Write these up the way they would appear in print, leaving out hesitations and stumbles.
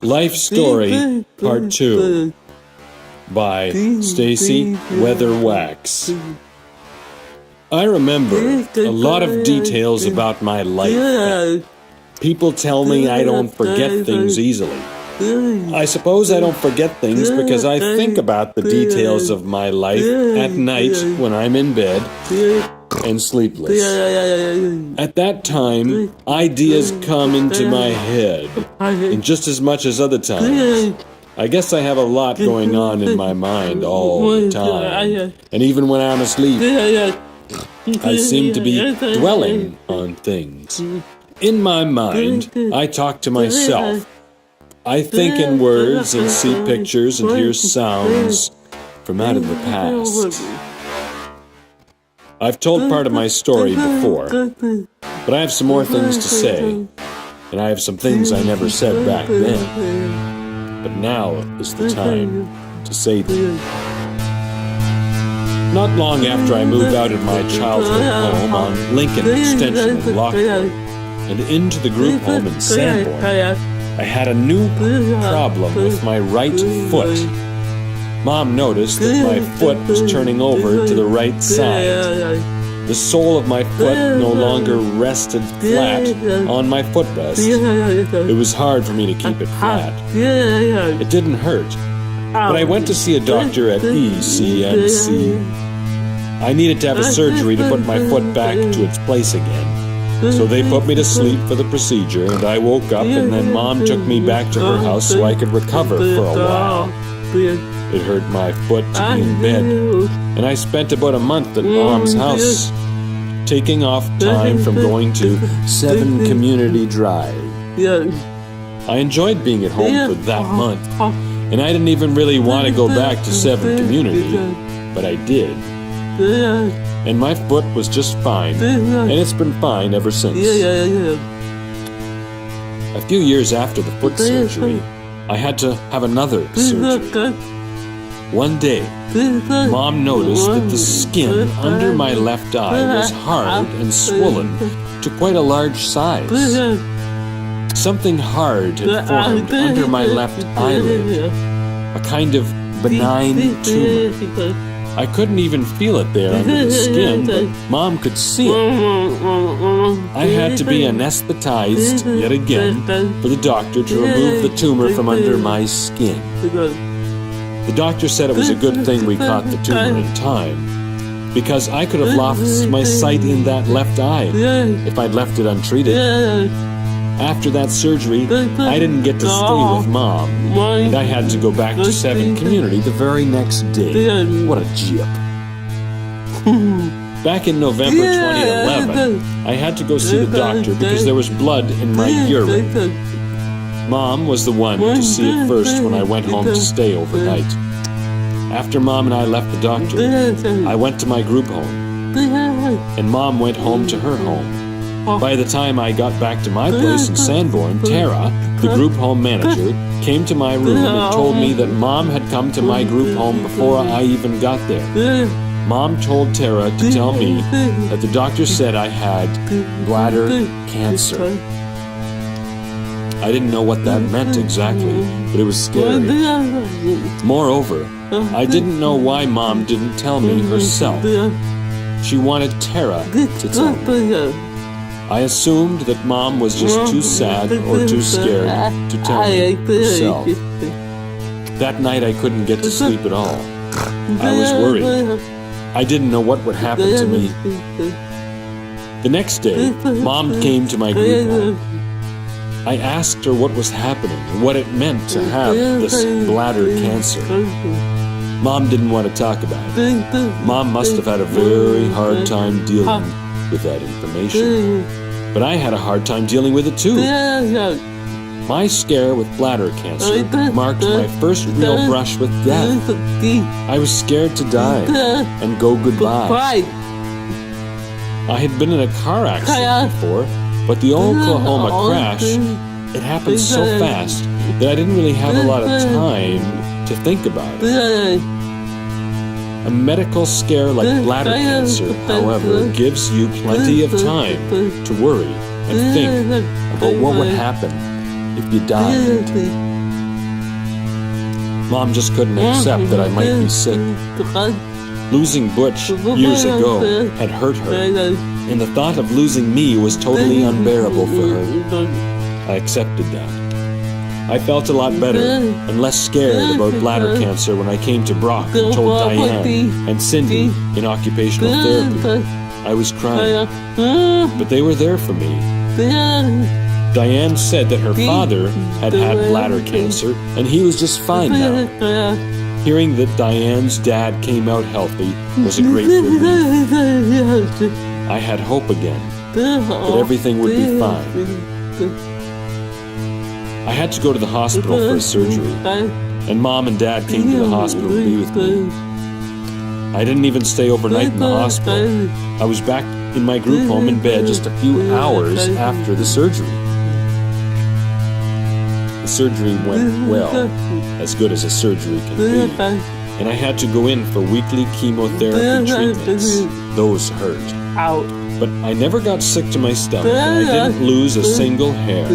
Life Story Part 2 by Stacey Wetherwax. I remember a lot of details about my life. People tell me I don't forget things easily. I suppose I don't forget things because I think about the details of my life at night when I'm in bed and sleepless. At that time, ideas come into my head, in just as much as other times. I guess I have a lot going on in my mind all the time, and even when I'm asleep, I seem to be dwelling on things. In my mind, I talk to myself. I think in words and see pictures and hear sounds from out of the past. I've told part of my story before, but I have some more things to say, and I have some things I never said back then. But now is the time to say them. Not long after I moved out of my childhood home on Lincoln Extension in Lockwood and into the group home in Sanborn, I had a new problem with my right foot. Mom noticed that my foot was turning over to the right side. The sole of my foot no longer rested flat on my footrest. It was hard for me to keep it flat. It didn't hurt, but I went to see a doctor at ECNC. I needed to have a surgery to put my foot back to its place again. So they put me to sleep for the procedure, and I woke up, and then Mom took me back to her house so I could recover for a while. It hurt my foot to be in bed, and I spent about a month at Mom's house, taking off time from going to 7 Community Drive. I enjoyed being at home for that month, and I didn't even really want to go back to 7 Community, but I did. And my foot was just fine, and it's been fine ever since. A few years after the foot surgery, I had to have another surgery. One day, Mom noticed that the skin under my left eye was hard and swollen to quite a large size. Something hard had formed under my left eyelid, a kind of benign tumor. I couldn't even feel it there under the skin, but Mom could see it. I had to be anesthetized yet again for the doctor to remove the tumor from under my skin. The doctor said it was a good thing we caught the tumor in time, because I could have lost my sight in that left eye if I'd left it untreated. After that surgery, I didn't get to stay with Mom, and I had to go back to 7 Community the very next day. What a jip. Back in November 2011, I had to go see the doctor because there was blood in my urine. Mom was the one to see it first when I went home to stay overnight. After Mom and I left the doctor, I went to my group home, and Mom went home to her home. By the time I got back to my place in Sanborn, Tara, the group home manager, came to my room and told me that Mom had come to my group home before I even got there. Mom told Tara to tell me that the doctor said I had bladder cancer. I didn't know what that meant exactly, but it was scary. Moreover, I didn't know why Mom didn't tell me herself. She wanted Tara to tell me. I assumed that Mom was just too sad or too scared to tell me herself. That night I couldn't get to sleep at all. I was worried. I didn't know what would happen to me. The next day, Mom came to my group home. I asked her what was happening and what it meant to have this bladder cancer. Mom didn't want to talk about it. Mom must have had a very hard time dealing with that information. But I had a hard time dealing with it too. My scare with bladder cancer marked my first real brush with death. I was scared to die and go goodbye. I had been in a car accident before, but the Oklahoma crash, it happened so fast that I didn't really have a lot of time to think about it. A medical scare like bladder cancer, however, gives you plenty of time to worry and think about what would happen if you died. Mom just couldn't accept that I might be sick. Losing Butch years ago had hurt her, and the thought of losing me was totally unbearable for her. I accepted that. I felt a lot better and less scared about bladder cancer when I came to Brock and told Diane and Cindy in occupational therapy. I was crying, but they were there for me. Diane said that her father had bladder cancer and he was just fine now. Hearing that Diane's dad came out healthy was a great relief. I had hope again, that everything would be fine. I had to go to the hospital for a surgery, and Mom and Dad came to the hospital to be with me. I didn't even stay overnight in the hospital. I was back in my group home in bed just a few hours after the surgery. The surgery went well, as good as a surgery can be, and I had to go in for weekly chemotherapy treatments. Those hurt. But I never got sick to my stomach, and I didn't lose a single hair.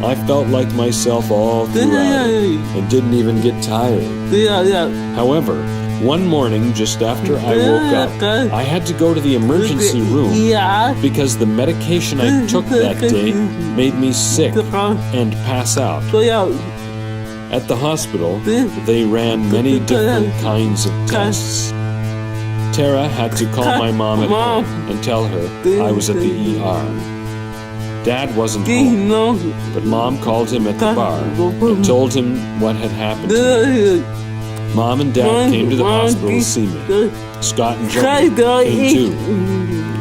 I felt like myself all throughout and didn't even get tired. However, one morning just after I woke up, I had to go to the emergency room because the medication I took that day made me sick and pass out. At the hospital, they ran many different kinds of tests. Tara had to call my mom at home and tell her I was at the ER. Dad wasn't home, but Mom called him at the bar and told him what had happened to me. Mom and Dad came to the hospital to see me. Scott and Johnny came too.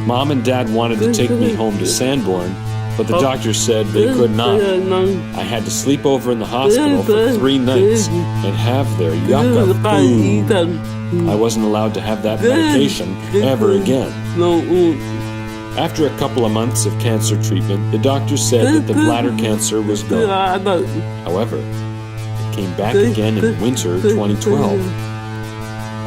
Mom and Dad wanted to take me home to Sanborn, but the doctor said they could not. I had to sleep over in the hospital for 3 nights and have their yucca food. I wasn't allowed to have that medication ever again. After a couple of months of cancer treatment, the doctor said that the bladder cancer was gone. However, it came back again in winter 2012.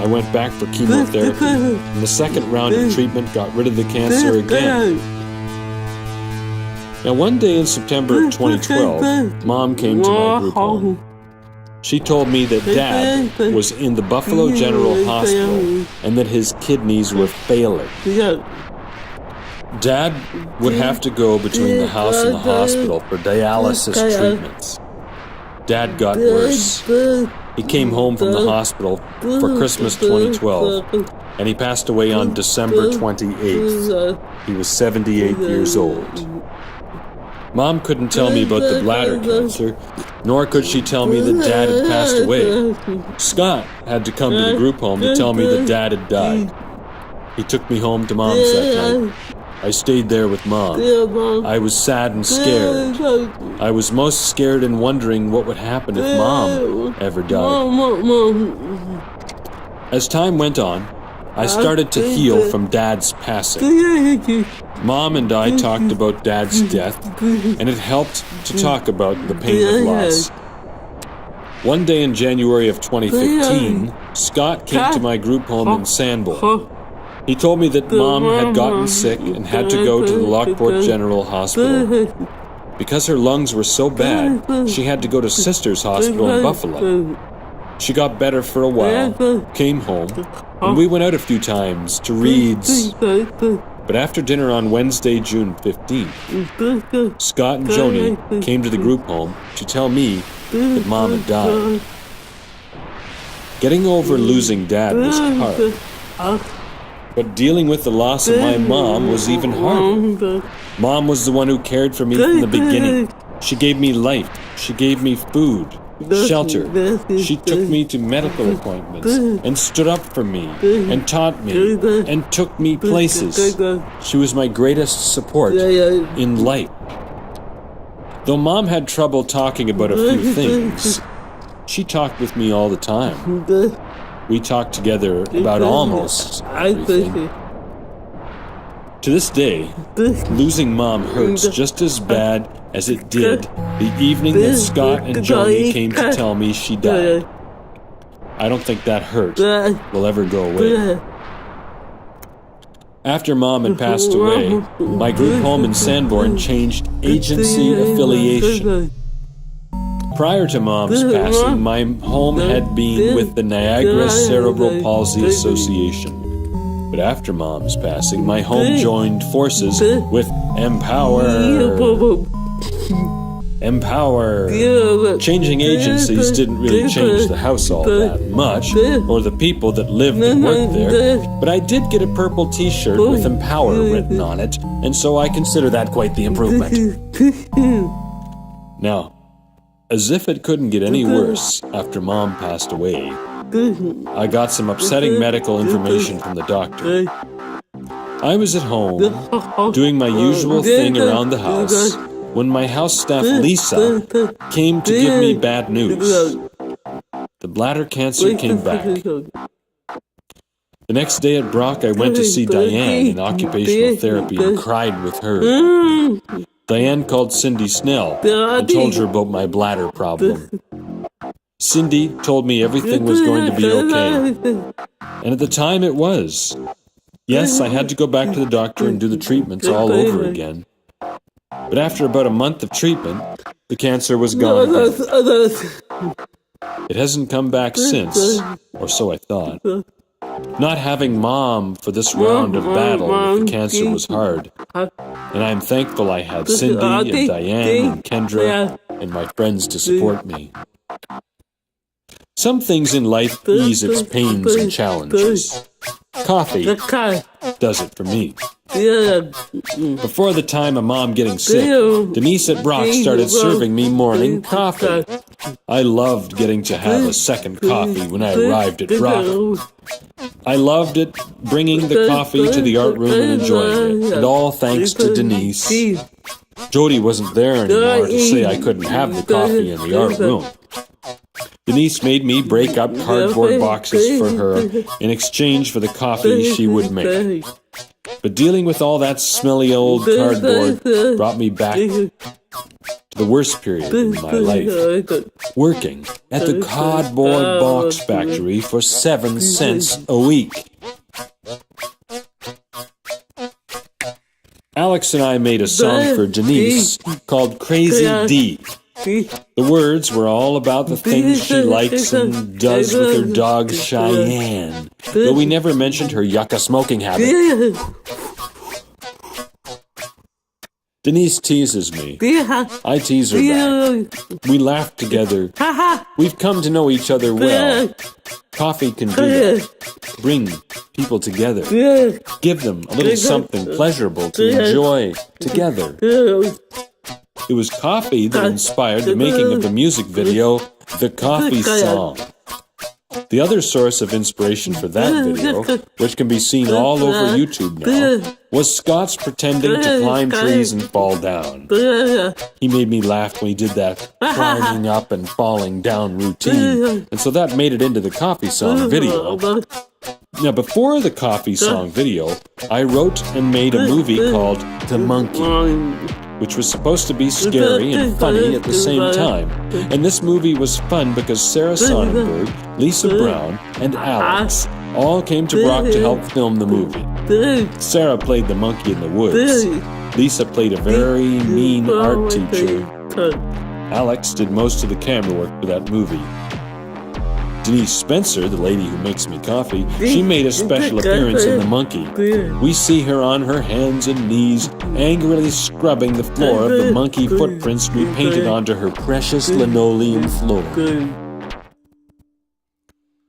I went back for chemotherapy, and the second round of treatment got rid of the cancer again. Now, one day in September of 2012, Mom came to my group home. She told me that Dad was in the Buffalo General Hospital and that his kidneys were failing. Dad would have to go between the house and the hospital for dialysis treatments. Dad got worse. He came home from the hospital for Christmas 2012, and he passed away on December 28th. He was 78 years old. Mom couldn't tell me about the bladder cancer, nor could she tell me that Dad had passed away. Scott had to come to the group home to tell me that Dad had died. He took me home to Mom's that night. I stayed there with Mom. I was sad and scared. I was most scared and wondering what would happen if Mom ever died. As time went on, I started to heal from Dad's passing. Mom and I talked about Dad's death, and it helped to talk about the pain of loss. One day in January of 2015, Scott came to my group home in Sanborn. He told me that Mom had gotten sick and had to go to the Lockport General Hospital. Because her lungs were so bad, she had to go to Sisters Hospital in Buffalo. She got better for a while, came home, and we went out a few times to Reed's. But after dinner on Wednesday, June 15th, Scott and Joni came to the group home to tell me that Mom had died. Getting over losing Dad was hard. But dealing with the loss of my mom was even harder. Mom was the one who cared for me from the beginning. She gave me life. She gave me food, shelter. She took me to medical appointments and stood up for me and taught me and took me places. She was my greatest support in life. Though Mom had trouble talking about a few things, she talked with me all the time. We talked together about almost everything. To this day, losing Mom hurts just as bad as it did the evening that Scott and Joni came to tell me she died. I don't think that hurt will ever go away. After Mom had passed away, my group home in Sanborn changed agency affiliation. Prior to Mom's passing, my home had been with the Niagara Cerebral Palsy Association. But after Mom's passing, my home joined forces with Empower. Changing agencies didn't really change the house all that much, or the people that lived and worked there, but I did get a purple t-shirt with Empower written on it, and so I consider that quite the improvement. Now, as if it couldn't get any worse after Mom passed away, I got some upsetting medical information from the doctor. I was at home, doing my usual thing around the house, when my house staff Lisa came to give me bad news. The bladder cancer came back. The next day at Brock, I went to see Diane in occupational therapy and cried with her. Diane called Cindy Snell and told her about my bladder problem. Cindy told me everything was going to be okay. And at the time it was. Yes, I had to go back to the doctor and do the treatments all over again. But after about a month of treatment, the cancer was gone again. It hasn't come back since, or so I thought. Not having Mom for this round of battle with the cancer was hard, and I'm thankful I had Cindy and Diane and Kendra and my friends to support me. Some things in life ease its pains and challenges. Coffee does it for me. Before the time of Mom getting sick, Denise at Brock started serving me morning coffee. I loved getting to have a second coffee when I arrived at Brock. I loved it, bringing the coffee to the art room and enjoying it, and all thanks to Denise. Jody wasn't there anymore to say I couldn't have the coffee in the art room. Denise made me break up cardboard boxes for her in exchange for the coffee she would make. But dealing with all that smelly old cardboard brought me back to the worst period in my life. Working at the cardboard box factory for 7 cents a week. Alex and I made a song for Denise called Crazy D. The words were all about the things she likes and does with her dog Cheyenne, though we never mentioned her yucca smoking habit. Denise teases me. I tease her back. We laugh together. We've come to know each other well. Coffee can do that. Bring people together. Give them a little something pleasurable to enjoy together. It was coffee that inspired the making of the music video, The Coffee Song. The other source of inspiration for that video, which can be seen all over YouTube now, was Scott's pretending to climb trees and fall down. He made me laugh when he did that climbing up and falling down routine, and so that made it into the Coffee Song video. Now, before the Coffee Song video, I wrote and made a movie called The Monkey, which was supposed to be scary and funny at the same time. And this movie was fun because Sarah Sonnenberg, Lisa Brown, and Alex all came to Brock to help film the movie. Sarah played the monkey in the woods. Lisa played a very mean art teacher. Alex did most of the camera work for that movie. Denise Spencer, the lady who makes me coffee, she made a special appearance in The Monkey. We see her on her hands and knees, angrily scrubbing the floor of the monkey footprints we painted onto her precious linoleum floor.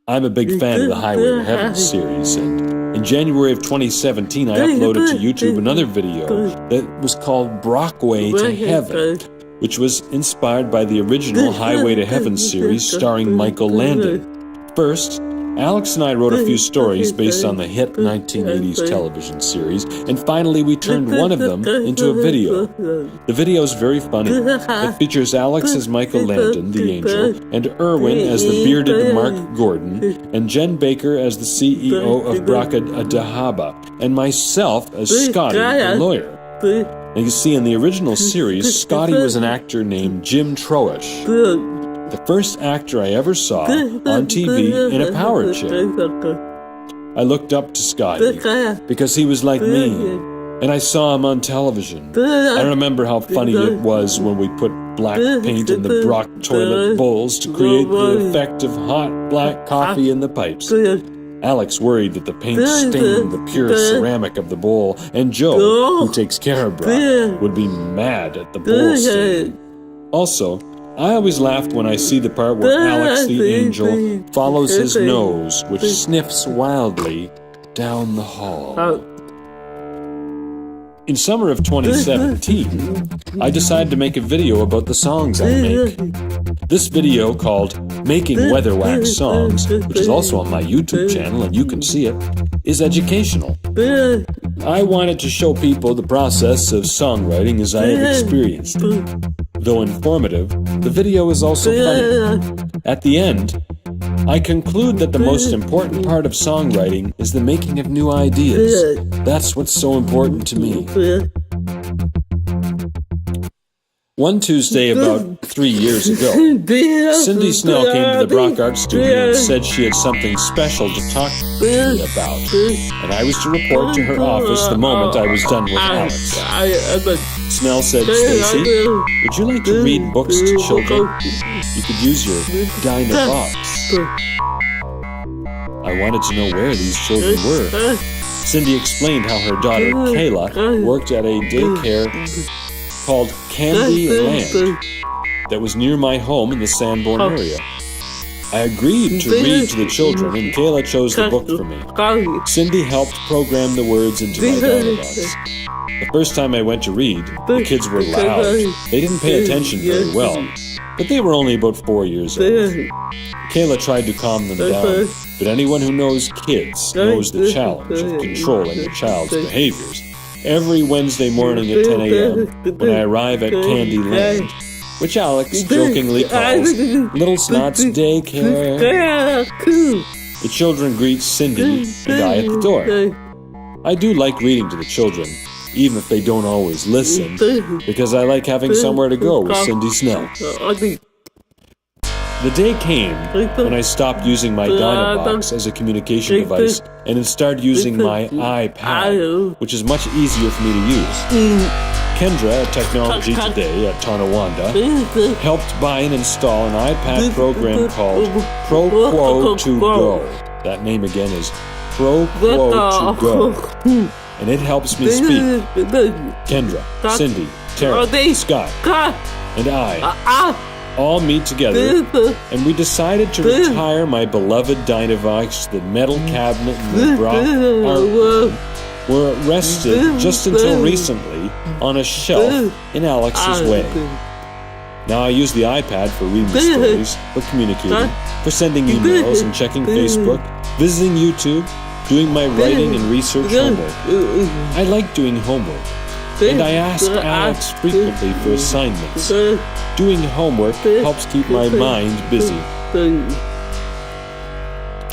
I'm a big fan of the Highway to Heaven series, and in January of 2017 I uploaded to YouTube another video that was called Brockway to Heaven, which was inspired by the original Highway to Heaven series starring Michael Landon. First, Alex and I wrote a few stories based on the hit 1980s television series, and finally we turned one of them into a video. The video is very funny. It features Alex as Michael Landon, the angel, and Irwin as the bearded Mark Gordon, and Jen Baker as the CEO of Braca Dahaba, and myself as Scotty, the lawyer. And you see, in the original series, Scotty was an actor named Jim Troish, the first actor I ever saw on TV in a power chair. I looked up to Scotty because he was like me, and I saw him on television. I remember how funny it was when we put black paint in the Brock toilet bowls to create the effect of hot black coffee in the pipes. Alex worried that the paint stained the pure ceramic of the bowl, and Joe, who takes care of Brock, would be mad at the bowl stain. Also, I always laughed when I see the part where Alex the angel follows his nose, which sniffs wildly down the hall. In summer of 2017, I decided to make a video about the songs I make. This video, called Making Weatherwax Songs, which is also on my YouTube channel and you can see it, is educational. I wanted to show people the process of songwriting as I have experienced it. Though informative, the video is also funny. At the end, I conclude that the most important part of songwriting is the making of new ideas. That's what's so important to me. One Tuesday about 3 years ago, Cindy Snell came to the Brock Art Studio and said she had something special to talk to me about, and I was to report to her office the moment I was done with Alex. Snell said, "Stacey, would you like to read books to children? You could use your Dynavox." I wanted to know where these children were. Cindy explained how her daughter, Kayla, worked at a daycare called Candy Land that was near my home in the Sanborn area. I agreed to read to the children, and Kayla chose the book for me. Cindy helped program the words into my Dynavox. The first time I went to read, the kids were loud. They didn't pay attention very well, but they were only about 4 years old. Kayla tried to calm them down, but anyone who knows kids knows the challenge of controlling a child's behaviors. Every Wednesday morning at 10 a.m., when I arrive at Candy Land, which Alex jokingly calls Little Snot's Daycare, the children greet Cindy and I at the door. I do like reading to the children, even if they don't always listen, because I like having somewhere to go with Cindy Snell. The day came when I stopped using my Dynavox as a communication device and instead using my iPad, which is much easier for me to use. Kendra at Technology Today at Tonawanda helped buy and install an iPad program called ProQuo2Go. That name again is ProQuo2Go. And it helps me speak. Kendra, Cindy, Tara, Scott, and I all meet together, and we decided to retire my beloved Dynavox to the metal cabinet in the Brock art room, where it rested just until recently on a shelf in Alex's way. Now I use the iPad for reading stories, for communicating, for sending emails and checking Facebook, visiting YouTube, doing my writing and research homework. I like doing homework, and I ask Alex frequently for assignments. Doing homework helps keep my mind busy.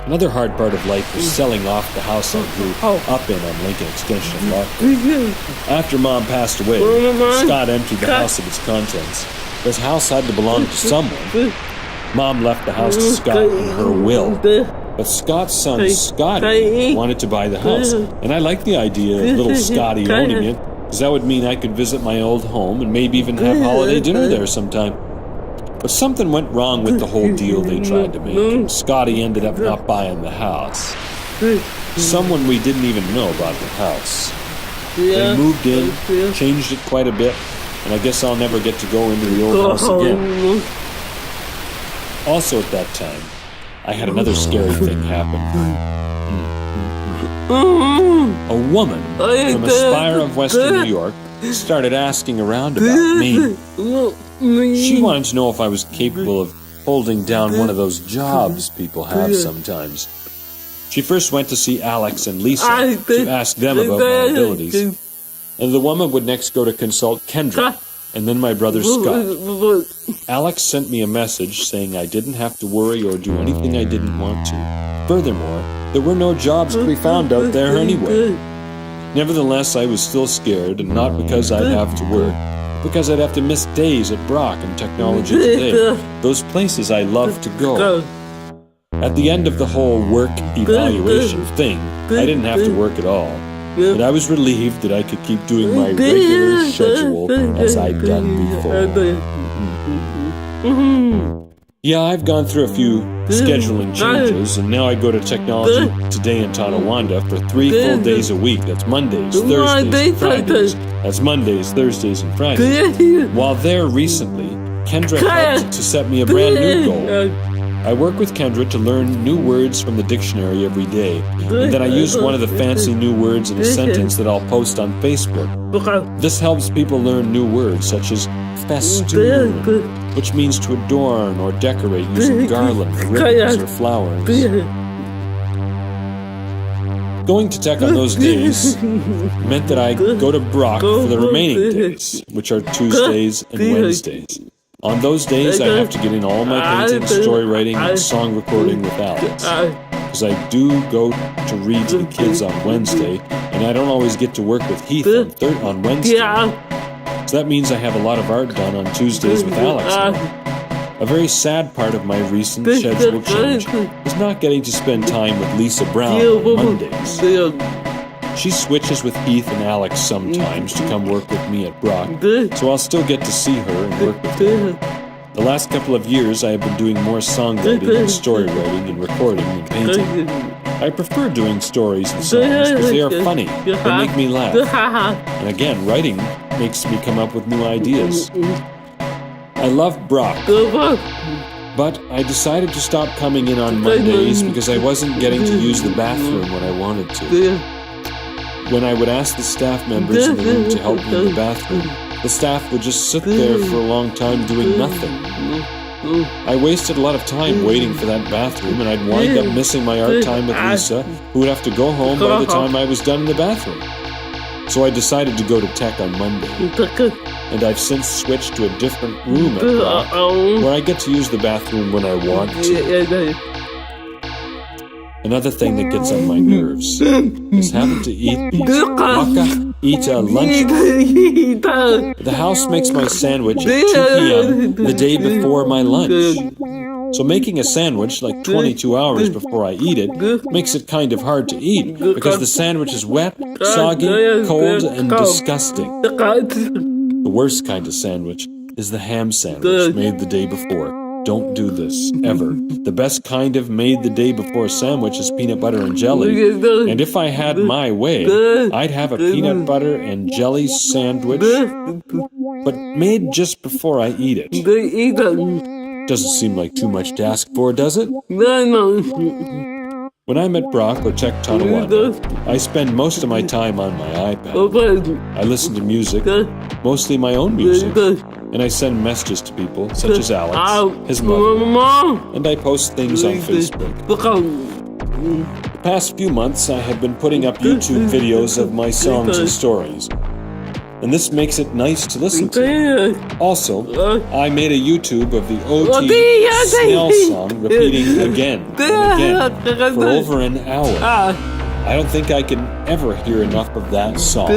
Another hard part of life was selling off the house I grew up in on Lincoln Extension and Lockwood. After Mom passed away, Scott emptied the house of its contents. This house had to belong to someone. Mom left the house to Scott in her will. But Scott's son, Scotty, wanted to buy the house, and I liked the idea of little Scotty owning it, because that would mean I could visit my old home and maybe even have holiday dinner there sometime. But something went wrong with the whole deal they tried to make, and Scotty ended up not buying the house. Someone we didn't even know bought the house. They moved in, changed it quite a bit, and I guess I'll never get to go into the old house again. Also at that time, I had another scary thing happen. A woman from a spire of Western New York started asking around about me. She wanted to know if I was capable of holding down one of those jobs people have sometimes. She first went to see Alex and Lisa to ask them about my abilities. And the woman would next go to consult Kendra, and then my brother Scott. Alex sent me a message saying I didn't have to worry or do anything I didn't want to. Furthermore, there were no jobs to be found out there anyway. Nevertheless, I was still scared, and not because I'd have to work, because I'd have to miss days at Brock and Technology Today, those places I love to go. At the end of the whole work evaluation thing, I didn't have to work at all. But I was relieved that I could keep doing my regular schedule as I'd done before. Yeah, I've gone through a few scheduling changes, and now I go to Technology Today in Tonawanda for 3 full days a week. That's Mondays, Thursdays, and Fridays. That's Mondays, Thursdays, and Fridays. While there recently, Kendra helped to set me a brand new goal. I work with Kendra to learn new words from the dictionary every day, and then I use one of the fancy new words in a sentence that I'll post on Facebook. This helps people learn new words such as festoon, which means to adorn or decorate using garland, ribbons, or flowers. Going to tech on those days meant that I go to Brock for the remaining days, which are Tuesdays and Wednesdays. On those days, I have to get in all my painting, story writing, and song recording with Alex. Because I do go to read to the kids on Wednesday, and I don't always get to work with Heath on Wednesday. So that means I have a lot of art done on Tuesdays with Alex now. A very sad part of my recent schedule change is not getting to spend time with Lisa Brown on Mondays. She switches with Heath and Alex sometimes to come work with me at Brock, so I'll still get to see her and work with her. The last couple of years I have been doing more songwriting and story writing and recording and painting. I prefer doing stories and songs because they are funny, they make me laugh. And again, writing makes me come up with new ideas. I love Brock, but I decided to stop coming in on Mondays because I wasn't getting to use the bathroom when I wanted to. When I would ask the staff members in the room to help me in the bathroom, the staff would just sit there for a long time doing nothing. I wasted a lot of time waiting for that bathroom, and I'd wind up missing my art time with Lisa, who would have to go home by the time I was done in the bathroom. So I decided to go to tech on Monday, and I've since switched to a different room at Brock, where I get to use the bathroom when I want to. Another thing that gets on my nerves is having to eat lunch. The house makes my sandwich at 2 p.m. the day before my lunch. So making a sandwich like 22 hours before I eat it makes it kind of hard to eat because the sandwich is wet, soggy, cold, and disgusting. The worst kind of sandwich is the ham sandwich made the day before. Don't do this, ever. The best kind of made the day before sandwich is peanut butter and jelly. And if I had my way, I'd have a peanut butter and jelly sandwich, but made just before I eat it. Doesn't seem like too much to ask for, does it? When I'm at Brock or Tech Tonawanda, I spend most of my time on my iPad. I listen to music, mostly my own music, and I send messages to people, such as Alex, his mother, and I post things on Facebook. The past few months, I have been putting up YouTube videos of my songs and stories, and this makes it nice to listen to. Also, I made a YouTube of the OT Snell song repeating again and again for over an hour. I don't think I can ever hear enough of that song.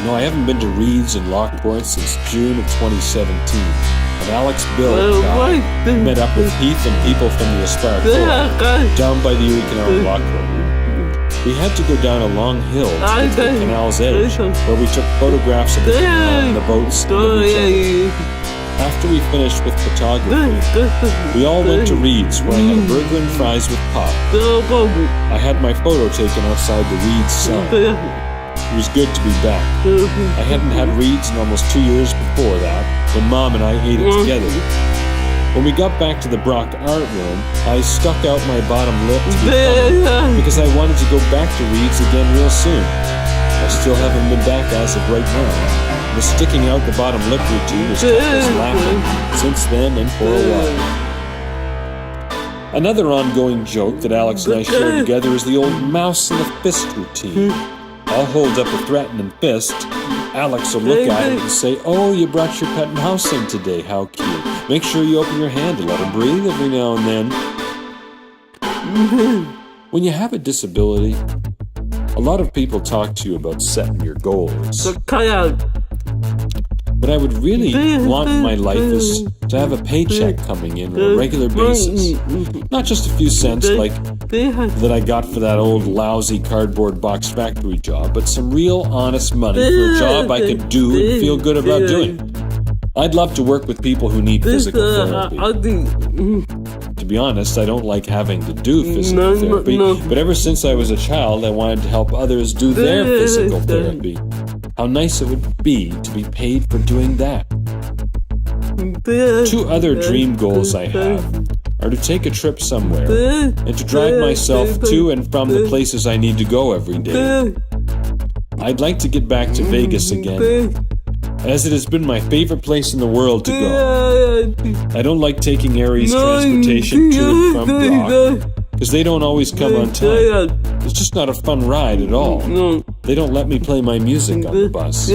No, I haven't been to Reed's in Lockport since June of 2017. And Alex, Bill, and I met up with Heath and people from the Aspire Club down by the Erie Canal in Lockport. We had to go down a long hill to get to the canal's edge, where we took photographs of the canal and the boats and of each other. After we finished with photography, we all went to Reed's, where I had a burger and fries with pop. I had my photo taken outside the Reed's sign. It was good to be back. I hadn't had Reed's in almost 2 years before that, when Mom and I ate it together. When we got back to the Brock art room, I stuck out my bottom lip to be funny, because I wanted to go back to Reed's again real soon. I still haven't been back as of right now. The sticking out the bottom lip routine has kept us laughing since then and for a while. Another ongoing joke that Alex and I share together is the old mouse in the fist routine. I'll hold up a threatening fist. Alex will look at it and say, "Oh, you brought your pet mouse in today, how cute. Make sure you open your hand to let him breathe every now and then." When you have a disability, a lot of people talk to you about setting your goals. But I would really want my life is to have a paycheck coming in on a regular basis. Not just a few cents like that I got for that old lousy cardboard box factory job, but some real honest money for a job I could do and feel good about doing. I'd love to work with people who need physical therapy. To be honest, I don't like having to do physical therapy, but ever since I was a child, I wanted to help others do their physical therapy. How nice it would be to be paid for doing that. 2 other dream goals I have are to take a trip somewhere and to drive myself to and from the places I need to go every day. I'd like to get back to Vegas again, as it has been my favorite place in the world to go. I don't like taking Aries transportation to and from Brock, because they don't always come on time. It's just not a fun ride at all. They don't let me play my music on the bus.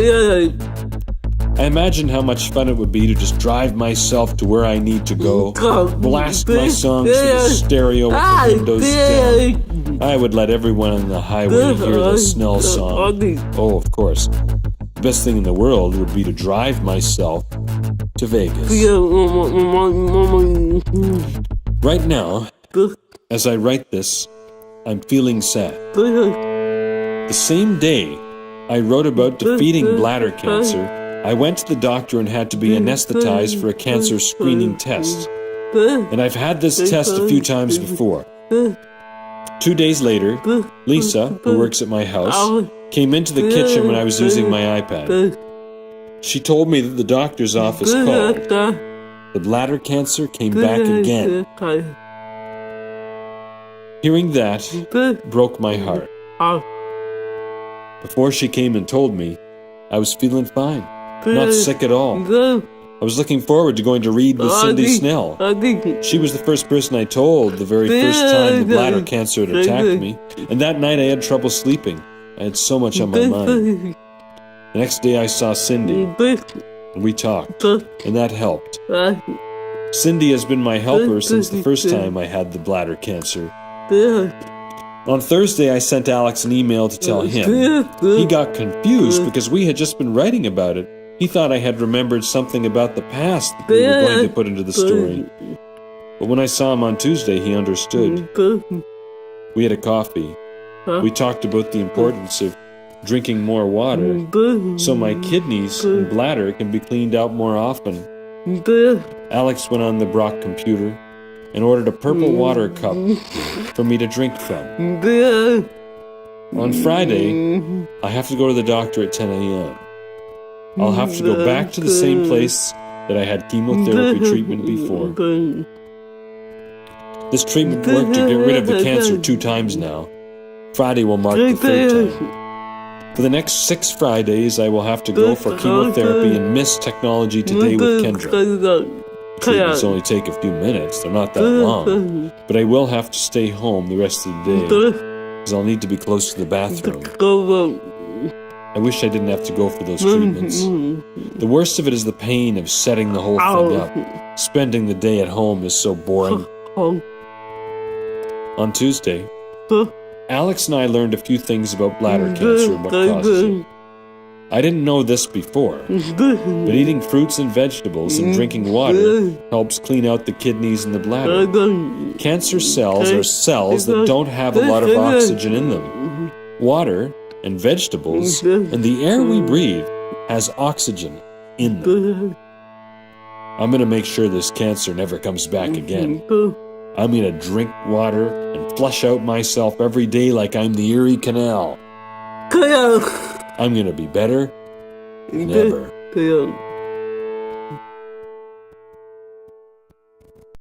I imagine how much fun it would be to just drive myself to where I need to go, blast my songs through the stereo with the windows down. I would let everyone on the highway hear the Snell song. Oh, of course. The best thing in the world would be to drive myself to Vegas. Right now, as I write this, I'm feeling sad. The same day I wrote about defeating bladder cancer, I went to the doctor and had to be anesthetized for a cancer screening test. And I've had this test a few times before. 2 days later, Lisa, who works at my house, came into the kitchen when I was using my iPad. She told me that the doctor's office called. The bladder cancer came back again. Hearing that broke my heart. Before she came and told me, I was feeling fine. Not sick at all. I was looking forward to going to read with Cindy Snell. She was the first person I told the very first time the bladder cancer had attacked me, and that night I had trouble sleeping. I had so much on my mind. The next day I saw Cindy, and we talked, and that helped. Cindy has been my helper since the first time I had the bladder cancer. On Thursday, I sent Alex an email to tell him. He got confused because we had just been writing about it. He thought I had remembered something about the past that we were going to put into the story. But when I saw him on Tuesday, he understood. We had a coffee. We talked about the importance of drinking more water so my kidneys and bladder can be cleaned out more often. Alex went on the Brock computer and ordered a purple water cup for me to drink from. On Friday, I have to go to the doctor at 10 a.m. I'll have to go back to the same place that I had chemotherapy treatment before. This treatment worked to get rid of the cancer 2 times now. Friday will mark the 3rd time. For the next 6 Fridays, I will have to go for chemotherapy and miss technology today with Kendra. Treatments only take a few minutes, they're not that long, but I will have to stay home the rest of the day, because I'll need to be close to the bathroom. I wish I didn't have to go for those treatments. The worst of it is the pain of setting the whole thing up. Spending the day at home is so boring. On Tuesday, Alex and I learned a few things about bladder cancer and what causes it. I didn't know this before, but eating fruits and vegetables and drinking water helps clean out the kidneys and the bladder. Cancer cells are cells that don't have a lot of oxygen in them. Water and vegetables and the air we breathe has oxygen in them. I'm going to make sure this cancer never comes back again. I'm going to drink water and flush out myself every day like I'm the Erie Canal. I'm going to be better than ever.